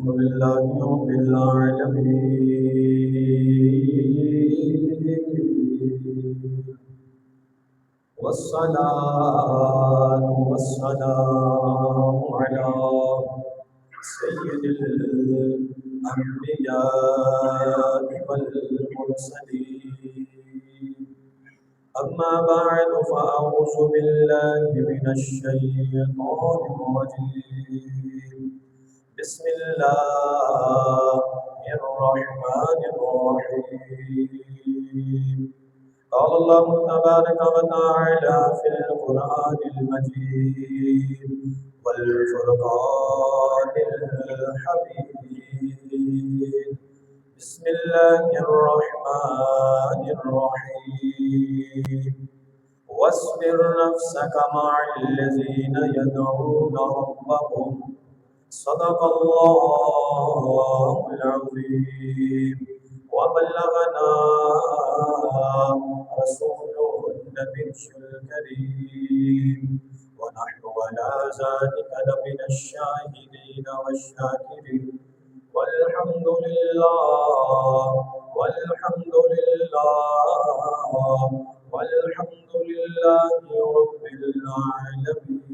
لله رب العالمين والصلاة والسلام على سيد الأنبياء والمرسلين أما بعد فأعوذ بالله من الشيطان الرجيم بسم الله الرحمن الرحيم قال الله تبارك وتعالى في القرآن المجيد والفرقان الحميد بسم الله الرحمن الرحيم واصبر نفسك مع الذين يدعون ربهم صدق الله العظيم وبلغنا رسوله النبي الكريم ونحن على ذلك لمن الشاهدين والشاكرين والحمد لله والحمد لله والحمد لله رب العالمين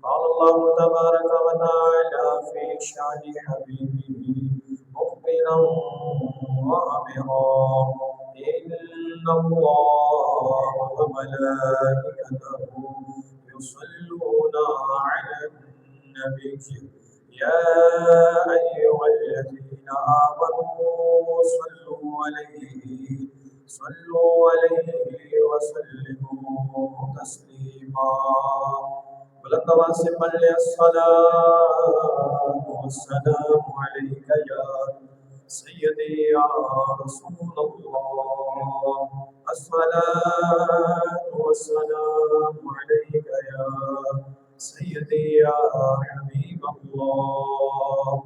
قال الله تبارك وتعالى في شأن حبيبه مخبرا وأمرا إن الله وملائكته يصلون على النبي يا أيها الذين آمنوا صلوا عليه وسلموا تسليما بلند آواز سے پڑھ لے الصلاة والسلام عليك يا سيدي يا رسول الله الصلاة والسلام عليك يا سيدي يا حبيب الله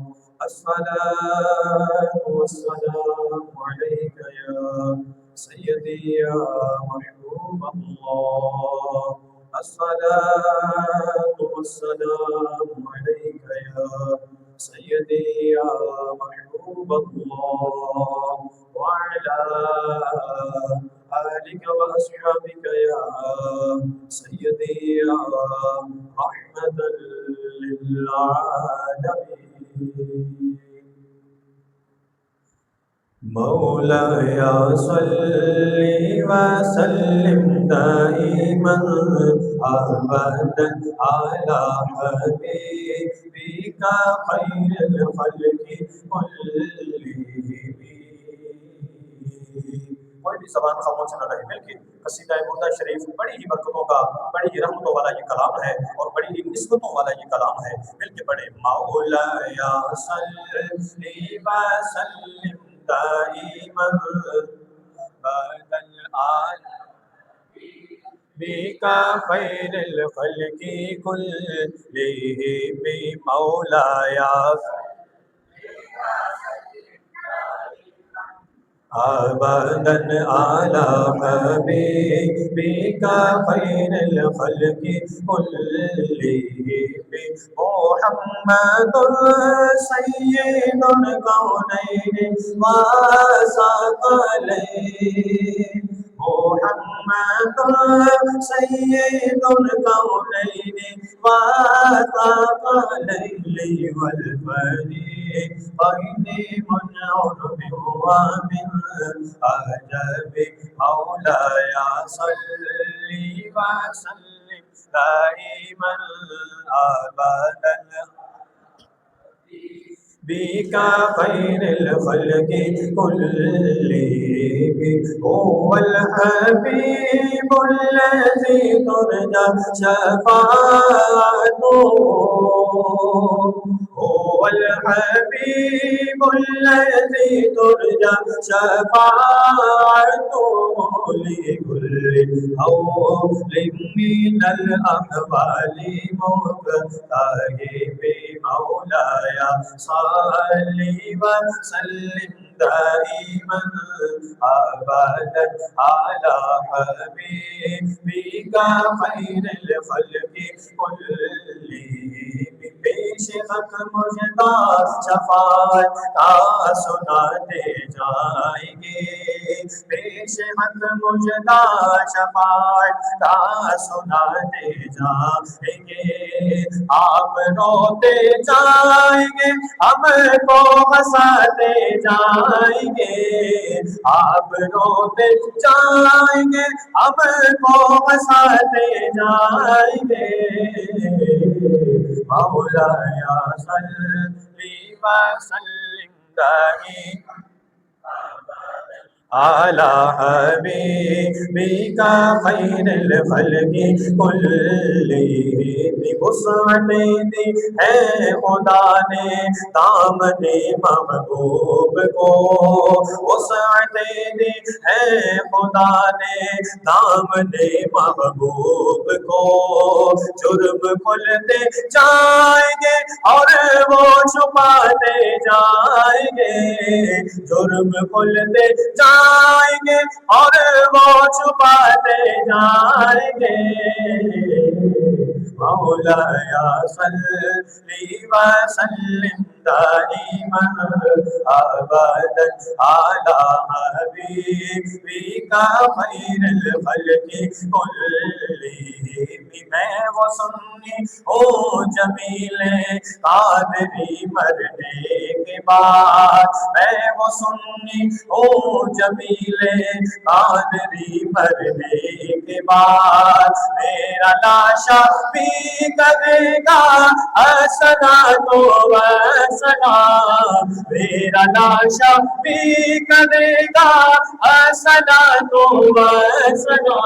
الصلاة والسلام عليك يا سيدي يا محبوب الله الصلاة والسلام عليك يا سيدي يا محبوب الله وعلى آلك وأصحابك يا سيدي يا رحمة للعالمين مولاي صل وسلم دائما أبدا على حبيبك خير الخلق كلهم. کوئی بھی زبان خاموش نہ رہے، مل کے قصیدہ بردہ شریف بڑی ہی برکتوں کا، بڑی ہی رحمتوں والا یہ کلام ہے اور بڑی ہی نسبتوں والا یہ کلام ہے. مل کے پڑھے مولاي صل وسلم دائما أبدا على بك خير الخلق كلهم مولاي أبدا على حبيبك خير الخلق كلهم محمد سيد الكونين وثقلين محمد سيد الكونين وثقلين والفريقين من عرب ومن عجب مولاي صل وسلم دائما أبدا بك خير الخلق كلهم هو الحبيب الذي ترجى شفاعته هو الحبيب الذي ترجى شفاعته لكل هول من الأحوال مقتهب مولاي صل وسلم دائما أبدا على حبيبك خير الخلق كلهم. پیش حق مجدہ شفاعت کا سناتے جائیں گے، پیش حق مجدہ شفاعت کا سناتے جائیں گے، آپ روتے جائیں گے ہم کو ہنساتے جائیں گے، آپ روتے جائیں گے ہم کو ہنساتے جائیں گے، مولایا صلی وسلم دائما اعلی حبیبک خیر الخلق کلہم، وسعت دی ہے خدا نے دامن محبوب کو، وسعت دی ہے خدا نے دامن محبوب کو، جرم کھلتے جائیں گے اور وہ چھپاتے جائیں گے، جرم کھلتے جائیں گے اور وہ چھپاتے جائیں گے، مولایا صلی وسلم دائما ابدا علی حبیبک خیر الخلق کلہم، میں وہ سنی ہوں جمیل قادری مرنے کے بعد، میں وہ سنی ہوں جمیل قادری مرنے کے بعد، میرا لاشا بھی کرے گا حسنا تو وسنا، میرا لاشا بھی کرے گا حسنا تو وسنا،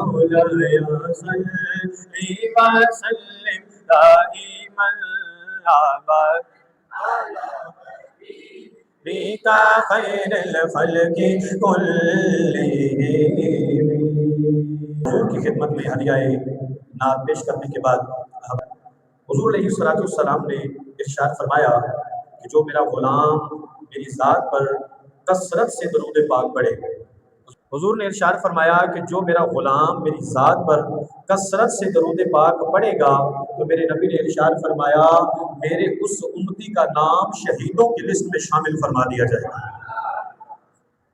مولایا صلی وسلم دائما ابدا بیکا خیر الخلق کلہم۔ حضور کی خدمت میں ہدیہ نعت پیش کرنے کے بعد حضور علیہ الصلوۃ والسلام نے ارشاد فرمایا کہ جو میرا غلام میری ذات پر کثرت سے درود پاک پڑھے، حضور نے ارشاد فرمایا کہ جو میرا غلام میری ذات پر کثرت سے درود پاک پڑھے گا تو میرے نبی نے ارشاد فرمایا میرے اس امتی کا نام شہیدوں کی لسٹ میں شامل فرما دیا جائے گا۔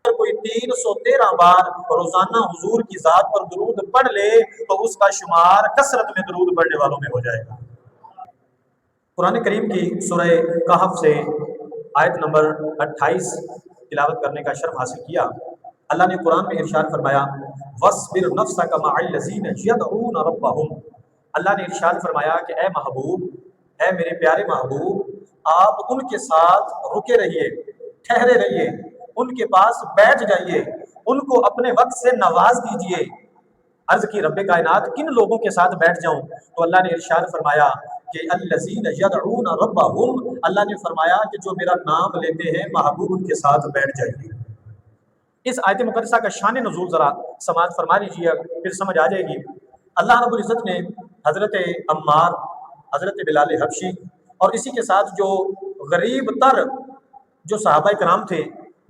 اگر کوئی 313 بار روزانہ حضور کی ذات پر درود پڑھ لے تو اس کا شمار کثرت میں درود پڑھنے والوں میں ہو جائے گا۔ قرآن کریم کی سورہ کہف سے آیت نمبر 28 تلاوت کرنے کا شرف حاصل کیا۔ اللہ نے قرآن میں ارشاد فرمایا وَاصْبِرْ نَفْسَكَ مَعَ الَّذِينَ يَدْعُونَ رَبَّهُمْ، اللہ نے ارشاد فرمایا کہ اے محبوب، اے میرے پیارے محبوب، آپ ان کے ساتھ رکے رہیے، ٹھہرے رہیے، ان کے پاس بیٹھ جائیے، ان کو اپنے وقت سے نواز دیجئے۔ عرض کی رب کائنات کن لوگوں کے ساتھ بیٹھ جاؤں؟ تو اللہ نے ارشاد فرمایا کہ الذین یدعون ربہم، اللہ نے فرمایا کہ جو میرا نام لیتے ہیں محبوب ان کے ساتھ بیٹھ جائیے۔ اس آیت مقدسہ کا شان نزول ذرا سماعت فرما لیجیے، پھر سمجھ آ جائے گی۔ اللہ رب العزت نے حضرت عمار، حضرت بلال حبشی اور اسی کے ساتھ جو غریب تر جو صحابہ کرام تھے،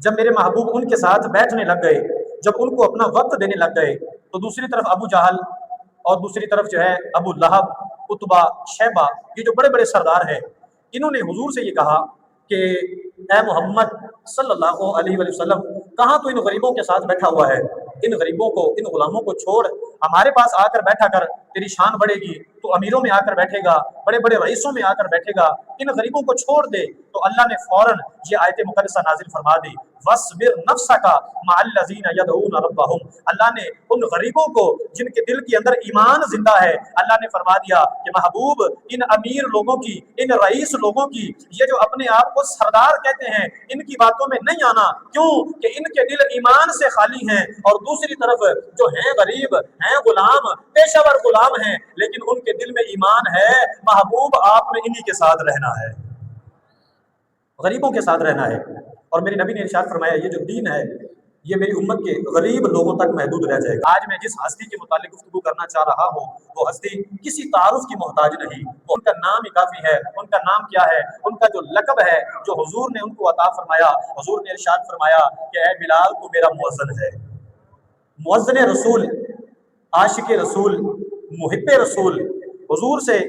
جب میرے محبوب ان کے ساتھ بیٹھنے لگ گئے، جب ان کو اپنا وقت دینے لگ گئے، تو دوسری طرف ابو جہل اور دوسری طرف جو ہے ابو لہب، عتبہ، شیبہ، یہ جو بڑے بڑے سردار ہیں، انہوں نے حضور سے یہ کہا کہ اے محمد صلی اللہ علیہ وسلم، کہاں تو ان غریبوں کے ساتھ بیٹھا ہوا ہے، ان غریبوں کو، ان غلاموں کو چھوڑ ہمارے پاس آ کر بیٹھا کر، تیری شان بڑھے گی، تو امیروں میں آ کر بیٹھے گا، بڑے بڑے رئیسوں میں آ کر بیٹھے گا، ان غریبوں کو چھوڑ دے۔ تو اللہ نے فوراً یہ آیت مقدسہ نازل فرما دی وَاصْبِرْ نَفْسَكَ مَعَ الَّذِينَ يَدْعُونَ رَبَّهُمْ، اللہ نے ان غریبوں کو جن کے دل کے اندر ایمان زندہ ہے، اللہ نے فرما دیا کہ محبوب ان امیر لوگوں کی، ان رئیس لوگوں کی، یہ جو اپنے آپ کو سردار کہتے ہیں، ان کی باتوں میں نہیں آنا، کیوں کہ ان کے دل ایمان سے خالی ہیں، اور دوسری طرف جو ہیں غریب، ہیں غلام، پیشہ ور غلام ہیں، لیکن ان کے دل میں ایمان ہے، محبوب آپ نے انہی کے ساتھ رہنا ہے، غریبوں کے ساتھ رہنا ہے۔ اور میرے نبی نے ارشاد فرمایا یہ جو دین ہے یہ میری امت کے غریب لوگوں تک محدود رہ جائے گا۔ آج میں جس ہستی کے متعلق گفتگو کرنا چاہ رہا ہوں وہ ہستی کسی تعارف کی محتاج نہیں، ان کا نام ہی کافی ہے۔ ان کا نام کیا ہے؟ ان کا جو لقب ہے جو حضور نے ان کو عطا فرمایا، حضور نے ارشاد فرمایا کہ اے بلال تو میرا مؤذن ہے، مؤذن رسول، عاشق رسول، محب رسول۔ حضور سے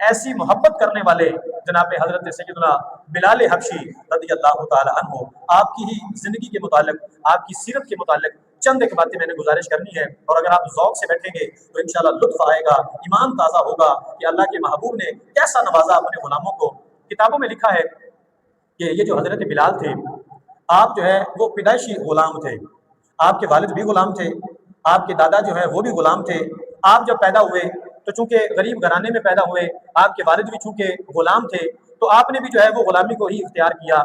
ایسی محبت کرنے والے جناب حضرت سیدنا بلال حبشی رضی اللہ تعالی عنہ، آپ کی ہی زندگی کے متعلق، آپ کی سیرت کے متعلق چند ایک باتیں میں نے گزارش کرنی ہے، اور اگر آپ ذوق سے بیٹھیں گے تو انشاءاللہ لطف آئے گا، ایمان تازہ ہوگا کہ اللہ کے محبوب نے کیسا نوازا اپنے غلاموں کو۔ کتابوں میں لکھا ہے کہ یہ جو حضرت بلال تھے، آپ جو ہے وہ پیدائشی غلام تھے، آپ کے والد بھی غلام تھے، آپ کے دادا جو ہے وہ بھی غلام تھے۔ آپ جب پیدا ہوئے تو چونکہ غریب گھرانے میں پیدا ہوئے، آپ کے والد بھی چونکہ غلام تھے تو آپ نے بھی جو ہے وہ غلامی کو ہی اختیار کیا۔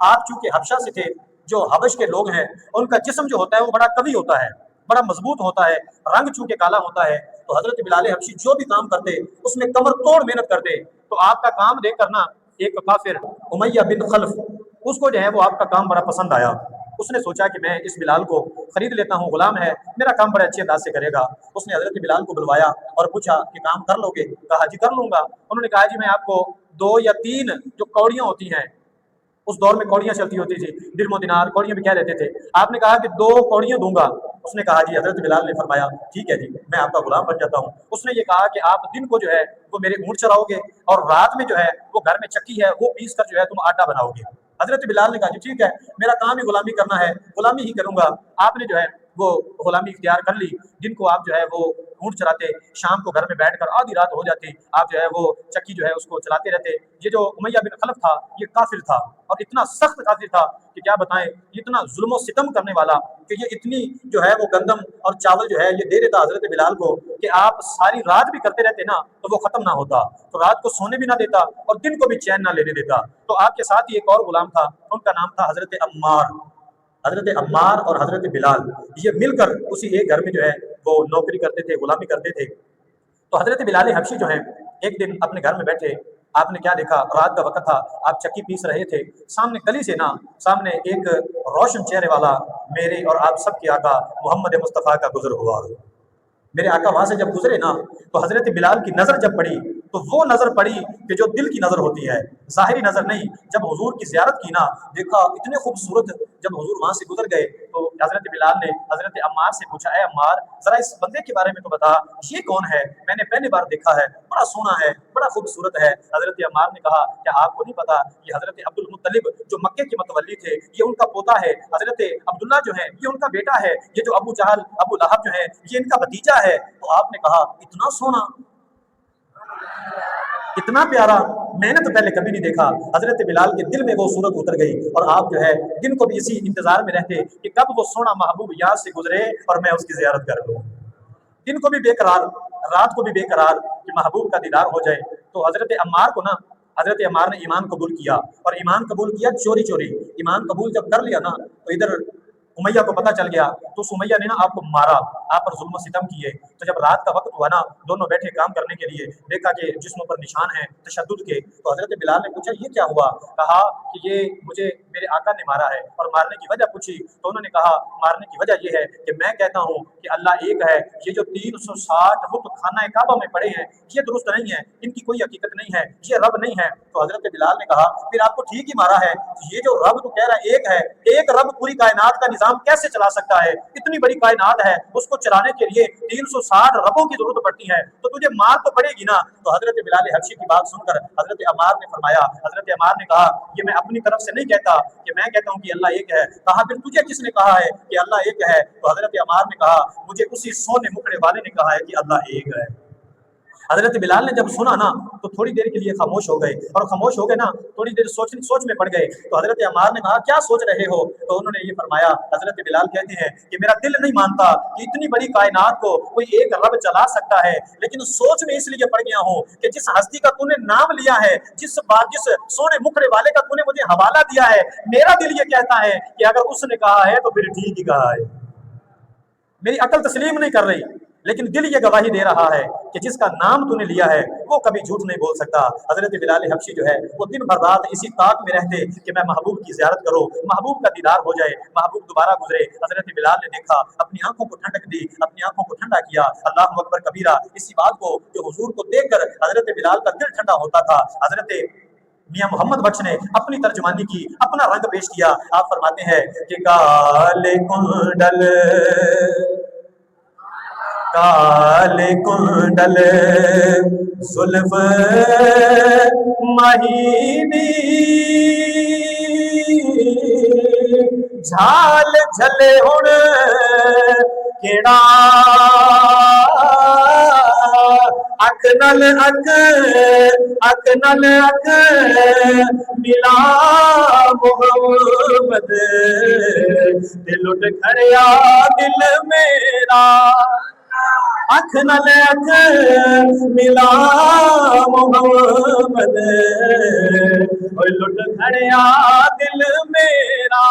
آپ چونکہ حبشہ سے تھے، جو حبش کے لوگ ہیں ان کا جسم جو ہوتا ہے وہ بڑا قوی ہوتا ہے، بڑا مضبوط ہوتا ہے، رنگ چونکہ کالا ہوتا ہے، تو حضرت بلال حبشی جو بھی کام کرتے اس میں کمر توڑ محنت کرتے۔ تو آپ کا کام دیکھ کر نا ایک کافر امیہ بن خلف، اس کو جو ہے وہ آپ کا کام بڑا پسند آیا، اس نے سوچا کہ میں اس بلال کو خرید لیتا ہوں، غلام ہے، میرا کام بڑے اچھے انداز سے کرے گا۔ اس نے حضرت بلال کو بلوایا اور پوچھا کہ کام کر لو گے؟ کہا جی کر لوں گا۔ انہوں نے کہا جی میں آپ کو 2 یا 3 جو کوڑیاں ہوتی ہیں، اس دور میں کوڑیاں چلتی ہوتی تھی، درم و دینار کوڑیاں بھی کہہ لیتے تھے، آپ نے کہا کہ 2 کوڑیاں دوں گا۔ اس نے کہا جی، حضرت بلال نے فرمایا ٹھیک ہے جی، میں آپ کا غلام بن جاتا ہوں۔ اس نے یہ کہا کہ آپ دن کو جو ہے وہ میرے اونٹ چراؤ گے، اور رات میں جو ہے وہ گھر میں چکی ہے وہ پیس کر جو ہے تم آٹا بناؤ گے۔ حضرت بلال نے کہا جی ٹھیک ہے، میرا کام ہی غلامی کرنا ہے، غلامی ہی کروں گا۔ آپ نے جو ہے وہ غلامی اختیار کر لی، جن کو آپ جو ہے وہ اونٹ چراتے، شام کو گھر میں بیٹھ کر آدھی رات ہو جاتی، آپ جو ہے وہ چکی جو ہے اس کو چلاتے رہتے۔ یہ جو امیہ بن خلف تھا یہ کافر تھا، اور اتنا سخت کافر تھا کہ کیا بتائیں، اتنا ظلم و ستم کرنے والا کہ یہ اتنی جو ہے وہ گندم اور چاول جو ہے یہ دے دیتا حضرت بلال کو کہ آپ ساری رات بھی کرتے رہتے نا تو وہ ختم نہ ہوتا، تو رات کو سونے بھی نہ دیتا اور دن کو بھی چین نہ لینے دیتا۔ تو آپ کے ساتھ ہی ایک اور غلام تھا، ان کا نام تھا حضرت عمار۔ حضرت عمار اور حضرت بلال یہ مل کر اسی ایک گھر میں جو ہے وہ نوکری کرتے تھے، غلامی کرتے تھے۔ تو حضرت بلال حبشی جو ہیں ایک دن اپنے گھر میں بیٹھے، آپ نے کیا دیکھا، رات کا وقت تھا، آپ چکی پیس رہے تھے، سامنے گلی سے نا سامنے ایک روشن چہرے والا میرے اور آپ سب کے آقا محمد مصطفیٰ کا گزر ہوا۔ میرے آقا وہاں سے جب گزرے نا تو حضرت بلال کی نظر جب پڑی تو وہ نظر پڑی کہ جو دل کی نظر ہوتی ہے، ظاہری نظر نہیں۔ جب حضور کی زیارت کی نا، دیکھا اتنے خوبصورت، جب حضور وہاں سے گزر گئے تو حضرت بلال نے حضرت عمار سے پوچھا، اے عمار ذرا اس بندے کے بارے میں تو بتا، یہ کون ہے؟ میں نے پہلی بار دیکھا ہے، بڑا سونا ہے، بڑا خوبصورت ہے۔ حضرت عمار نے کہا کیا آپ کو نہیں پتا یہ حضرت عبد المطلب جو مکے کے متولی تھے یہ ان کا پوتا ہے، حضرت عبداللہ جو ہے یہ ان کا بیٹا ہے، یہ جو ابو جہل ابو لہب جو ہے یہ ان کا بھتیجا ہے۔ تو آپ نے کہا اتنا سونا، اتنا پیارا، میں نے تو پہلے کبھی نہیں دیکھا۔ حضرت بلال کے دل میں وہ صورت اتر گئی، اور آپ جو ہے دن کو بھی اسی انتظار میں رہتے کہ کب وہ سونا محبوب یاد سے گزرے اور میں اس کی زیارت کر لوں۔ دن کو بھی بے قرار، رات کو بھی بے قرار کہ محبوب کا دیدار ہو جائے۔ تو حضرت عمار کو نا، حضرت عمار نے ایمان قبول کیا، اور ایمان قبول کیا چوری چوری۔ ایمان قبول جب کر لیا نا تو ادھر امیہ کو پتہ چل گیا، تو امیہ نے نا آپ کو مارا، آپ پر ظلم و ستم کیے۔ تو جب رات کا وقت ہوا نا، دونوں بیٹھے کام کرنے کے لیے، دیکھا کہ جسموں پر نشان ہیں تشدد کے۔ تو حضرت بلال نے پوچھا یہ کیا ہوا؟ کہا کہ یہ مجھے میرے آقا نے مارا ہے، اور مارنے کی وجہ پوچھی تو انہوں نے کہا مارنے کی وجہ یہ ہے کہ میں کہتا ہوں کہ اللہ ایک ہے، یہ جو 360 بت خانہ کعبہ میں پڑے ہیں یہ درست نہیں ہے، ان کی کوئی حقیقت نہیں ہے، یہ رب نہیں ہے۔ تو حضرت بلال نے کہا پھر آپ کو ٹھیک ہی مارا ہے، یہ جو رب تو کہہ رہا ہے ایک ہے، ایک رب پوری کائنات کا نظام کیسے چلا سکتا ہے؟ اتنی بڑی کائنات ہے، اس کو چلانے کے لیے 360 ربوں کی ضرورت پڑتی ہے، تو تجھے مار تو پڑے گی نا۔ تو حضرت بلال حبشی کی بات سن کر حضرت عمار نے فرمایا، حضرت عمار نے کہا یہ میں اپنی طرف سے نہیں کہتا کہ میں کہتا ہوں کہ اللہ ایک ہے۔ کہا پھر تجھے کس نے کہا ہے کہ اللہ ایک ہے؟ تو حضرت عمار نے کہا مجھے اسی سونے مکڑے والے نے کہا ہے کہ اللہ ایک ہے۔ حضرت بلال نے جب سنا نا تو تھوڑی دیر کے لیے خاموش ہو گئے، اور خاموش ہو گئے نا تھوڑی دیر سوچ میں پڑ گئے۔ تو حضرت عمار نے کہا کیا سوچ رہے ہو؟ تو انہوں نے یہ فرمایا، حضرت بلال کہتے ہیں کہ میرا دل نہیں مانتا کہ اتنی بڑی کائنات کو کوئی ایک رب چلا سکتا ہے، لیکن سوچ میں اس لیے پڑ گیا ہوں کہ جس ہستی کا تو نے نام لیا ہے، جس سونے مکھڑے والے کا تو نے مجھے حوالہ دیا ہے، میرا دل یہ کہتا ہے کہ اگر اس نے کہا ہے تو پھر ٹھیک ہی کہا ہے۔ میری عقل تسلیم نہیں کر رہی، لیکن دل یہ گواہی دے رہا ہے کہ جس کا نام تو نے لیا ہے وہ کبھی جھوٹ نہیں بول سکتا۔ حضرت بلال حبشی جو ہے وہ دن بھر رات اسی طاق میں رہتے کہ میں محبوب کی زیارت کروں، محبوب کا دیدار ہو جائے، محبوب دوبارہ گزرے۔ حضرت بلال نے دیکھا، اپنی آنکھوں کو ٹھنڈک دی، اپنی آنکھوں کو ٹھنڈا کیا، اللہ اکبر کبیرہ۔ اسی بات کو جو حضور کو دیکھ کر حضرت بلال کا دل ٹھنڈا ہوتا تھا، حضرت میاں محمد بخش نے اپنی ترجمانی کی، اپنا رنگ پیش کیا۔ آپ فرماتے ہیں کہ کالے کنڈل کالے کنڈل زلف مہینی جھال جھلے ہن کیڑا اک نل اک نل اک ملا محمد دل اٹھ کھڑیا دل میرا اکھ نل اکھ ملا محمد لٹ کھڑیا دل میرا۔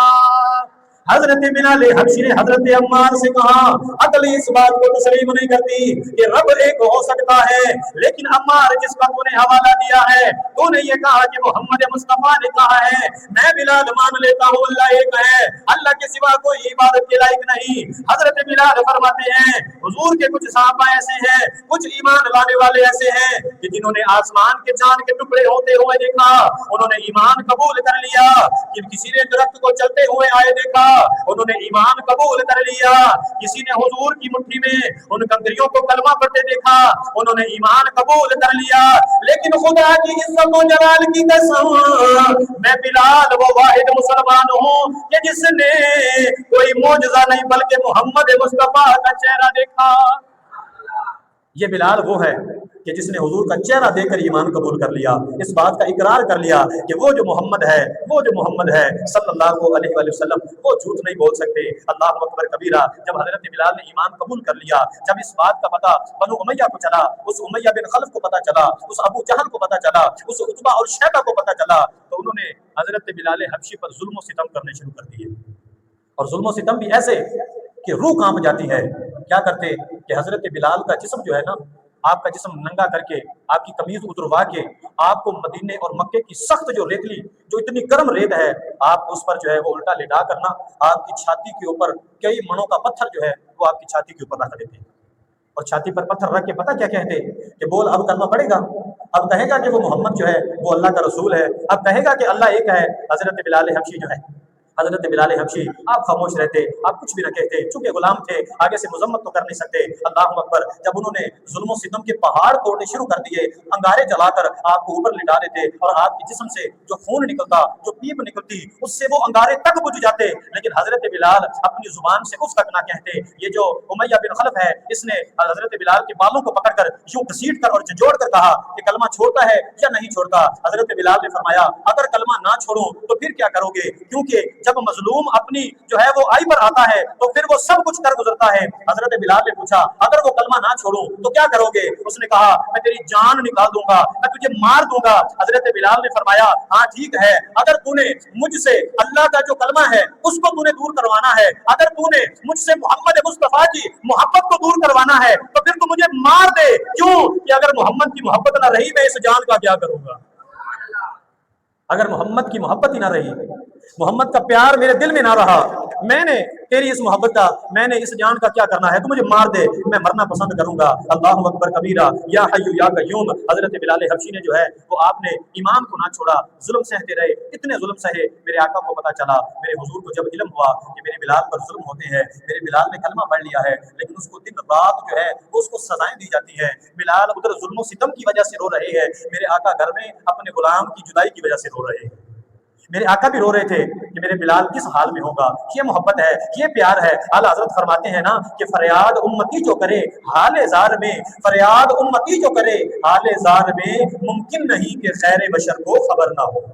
حضرت بلال حبشی نے حضرت عمار سے کہا عقل اس بات کو تسلیم نہیں کرتی کہ رب ایک ہو سکتا ہے، لیکن عمار جس کا تو نے حوالہ دیا ہے، تو نے یہ کہا کہ محمد مصطفیٰ نے کہا ہے، میں بلال مان لیتا ہوں اللہ ایک ہے، اللہ کے سوا کوئی عبادت کے لائق نہیں۔ حضرت بلال فرماتے ہیں حضور کے کچھ صحابہ ایسے ہیں، کچھ ایمان لانے والے ایسے ہیں کہ جنہوں نے آسمان کے چاند کے ٹکڑے ہوتے ہوئے دیکھا، انہوں نے ایمان قبول کر لیا، کہ کسی نے درخت کو چلتے ہوئے آئے دیکھا، انہوں نے ایمان قبول کر لیا، کسی نے حضور کی مٹھی میں ان کنکریوں کو کلمہ پڑھتے دیکھا، انہوں نے ایمان قبول کر لیا۔ لیکن خدا کی عزت و جلال کی قسم، میں بلال وہ واحد مسلمان ہوں کہ جس نے کوئی معجزہ نہیں بلکہ محمد مصطفیٰ کا چہرہ دیکھا۔ یہ بلال وہ ہے کہ جس نے حضور کا چہرہ دیکھ کر ایمان قبول کر لیا، اس بات کا اقرار کر لیا کہ وہ جو محمد ہے صلی اللہ علیہ وآلہ وسلم وہ جھوٹ نہیں بول سکتے۔ اللہ اکبر کبیرہ۔ جب حضرت بلال نے ایمان قبول کر لیا، جب اس بات کا پتہ بنو امیہ کو چلا، اس امیہ بن خلف کو پتہ چلا، اس ابو جہل کو پتہ چلا، اس عتبہ اور شیبہ کو پتہ چلا، تو انہوں نے حضرت بلال حبشی پر ظلم و ستم کرنے شروع کر دیے، اور ظلم و ستم بھی ایسے کہ روح کانپ جاتی ہے۔ کیا کرتے کہ حضرت بلال کا جسم جو ہے نا، آپ کا جسم ننگا کر کے، آپ کی قمیض اتروا کے، آپ کو مدینے اور مکے کی سخت جو ریتلی، جو اتنی گرم ریت ہے، آپ اس پر جو ہے وہ الٹا لٹا کرنا، آپ کی چھاتی کے اوپر کئی منوں کا پتھر جو ہے وہ آپ کی چھاتی کے اوپر رکھ دیتے، اور چھاتی پر پتھر رکھ کے پتہ کیا کہتے کہ بول اب کلمہ پڑے گا، اب کہے گا کہ وہ محمد جو ہے وہ اللہ کا رسول ہے، اب کہے گا کہ اللہ ایک ہے۔ حضرت بلال حبشی جو ہے، حضرت بلال حبشی آپ خاموش رہتے، آپ کچھ بھی نہ کہتے، چونکہ غلام تھے، آگے سے مذمت تو کر نہیں سکتے۔ اللہ اکبر۔ جب انہوں نے ظلم و ستم کے پہاڑ توڑنے شروع کر دیے، انگارے جلا کر آپ کو اوپر لٹا دیتے، اور آپ کے جسم سے جو خون نکلتا، جو پیپ نکلتی، اس سے وہ انگارے تک بجھ جاتے، لیکن حضرت بلال اپنی زبان سے اس تک نہ کہتے۔ یہ جو امیہ بن خلف ہے، اس نے حضرت بلال کے بالوں کو پکڑ کر یوں گھسیٹ کر اور جھنجھوڑ کر کہا کہ کلمہ چھوڑتا ہے یا نہیں چھوڑتا؟ حضرت بلال نے فرمایا اگر کلمہ نہ چھوڑوں تو پھر کیا کرو گے؟ کیونکہ جب مظلوم اپنی جو ہے وہ آئی پر آتا ہے تو پھر وہ سب کچھ کر گزرتا ہے۔ حضرت بلال نے پوچھا اگر وہ کلمہ نہ چھوڑوں تو کیا کرو گے؟ اس نے کہا میں تیری جان نکال دوں گا، میں تجھے مار دوں گا۔ حضرت بلال نے فرمایا ہاں ٹھیک ہے، اگر تو نے مجھ سے اللہ کا جو کلمہ ہے اس کو تو نے دور کروانا ہے، اگر تو نے مجھ سے محمد مصطفیٰ کی محبت کو دور کروانا ہے تو پھر تو مجھے مار دے، کیوں کہ اگر محمد کی محبت نہ رہی میں اس جان کا کیا کروں گا؟ اگر محمد کی محبت ہی نہ رہی، محمد کا پیار میرے دل میں نہ رہا، میں نے تیری اس محبت کا، میں نے اس جان کا کیا کرنا ہے؟ تو مجھے مار دے، میں مرنا پسند کروں گا۔ اللہ اکبر کبیرہ۔ یا حی یا قیوم۔ حضرت بلال حبشی نے جو ہے وہ آپ نے ایمان کو نہ چھوڑا، ظلم سہتے رہے، اتنے ظلم سہے، میرے آقا کو پتا چلا، میرے حضور کو جب علم ہوا کہ میرے بلال پر ظلم ہوتے ہیں، میرے بلال نے کلمہ پڑھ لیا ہے لیکن اس کو دن رات جو ہے اس کو سزائیں دی جاتی ہے، بلال ادھر ظلم و ستم کی وجہ سے رو رہے ہیں، میرے آقا گھر میں اپنے غلام کی جدائی کی وجہ سے رو رہے ہیں۔ میرے آقا بھی رو رہے تھے کہ میرے بلال کس حال میں ہوگا۔ یہ محبت ہے، یہ پیار ہے۔ اعلیٰ حضرت فرماتے ہیں نا کہ فریاد امتی جو کرے حال زار میں، فریاد امتی جو کرے حال زار میں، ممکن نہیں کہ خیر بشر کو خبر نہ ہو۔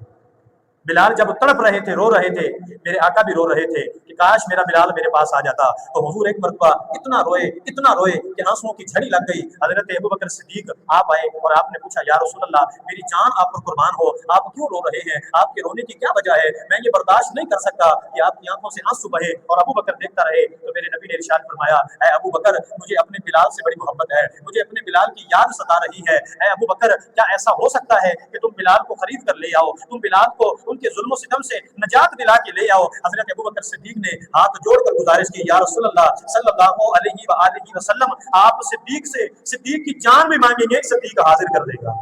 بلال جب تڑپ رہے تھے، رو رہے تھے، میرے آقا بھی رو رہے تھے کہ کاش میرا بلال میرے پاس آ جاتا۔ تو حضور ایک مرتبہ اتنا روئے کہ آنسوؤں کی جھڑی لگ گئی۔ حضرت ابو بکر صدیق آپ آئے اور آپ نے پوچھا یا رسول اللہ میری جان آپ پر قربان ہو، آپ کیوں رو رہے ہیں؟ آپ کے رونے کی کیا وجہ ہے؟ میں یہ برداشت نہیں کر سکتا کہ آپ کی آنکھوں سے آنسو بہے۔ اور ابو بکر دیکھتا رہے تو میرے نبی نے ارشاد فرمایا اے ابو بکر مجھے اپنے بلال سے بڑی محبت ہے، مجھے اپنے بلال کی یاد ستا رہی ہے۔ اے ابو بکر کیا ایسا ہو سکتا ہے کہ تم بلال کو خرید کر لے آؤ، تم بلال کو ان کے ظلم و ستم سے نجات دلا کے لے آؤ؟ حضرت ابو بکر صدیق نے ہاتھ جوڑ کر گزارش کی یا رسول اللہ صلی اللہ علیہ وآلہ وسلم آپ صدیق کی جان بھی مانگیں گے، صدیق حاضر کر دے گا۔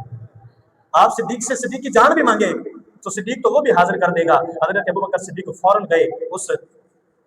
آپ صدیق سے صدیق کی جان بھی مانگے تو صدیق تو وہ بھی حاضر کر دے گا۔ حضرت ابو بکر صدیق فوراً گئے،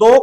2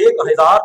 1000